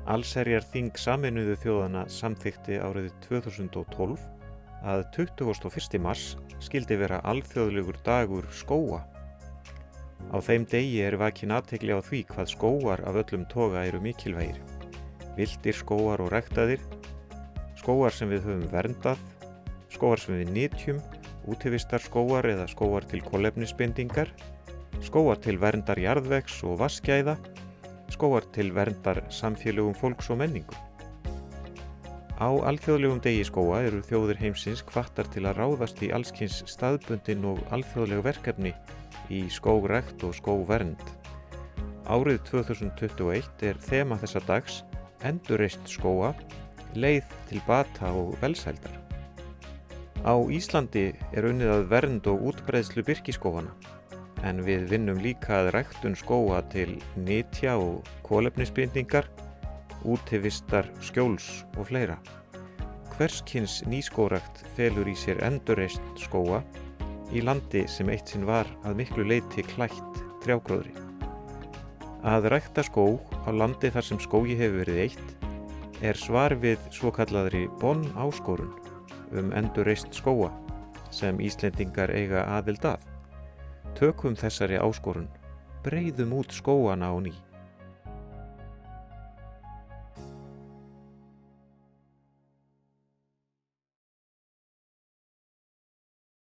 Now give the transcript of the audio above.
Allsherjarþing Sameinuðu þjóðanna samþykkti árið 2012 að 21. mars skyldi vera alþjóðlegur dagur skóga. Á þeim degi vakin athygli á því hvað skógar af öllum toga eru mikilvægir. Villtir skógar og ræktaðir, skógar sem við höfum verndað, skógar sem við nytjum, útivistarskógar eða skógar til kolefnisbindingar, skógar til verndar jarðvegs og vatnsgæða, skógar til verndar samfélögum fólks og menningu. Á alþjóðlegum degi skóga eru þjóðir heimsins hvattar til að ráðast í allskyns staðbundin og alþjóðleg verkefni í skógrækt og skógvernd. Árið 2021 þema þessa dags endurreist skóga, leið til bata og velsældar. Á Íslandi unnið að vernd og útbreiðslu birkiskóganna, en við vinnum líka að ræktun skóga til nytja og kolefnisbindingar, útivistar, skjóls og fleira. Hverskyns nýskógrækt felur í sér endurreist skóga í landi sem eitt sinn var að miklu leyti klætt trjágróðri. Að rækta skóg á landi þar sem skógi hefur verið eytt svar við svokallaðri Bonn-áskorun endurreist skóga sem Íslendingar eiga aðild að. Tökum þessari áskorun, breiðum út skógana á ný.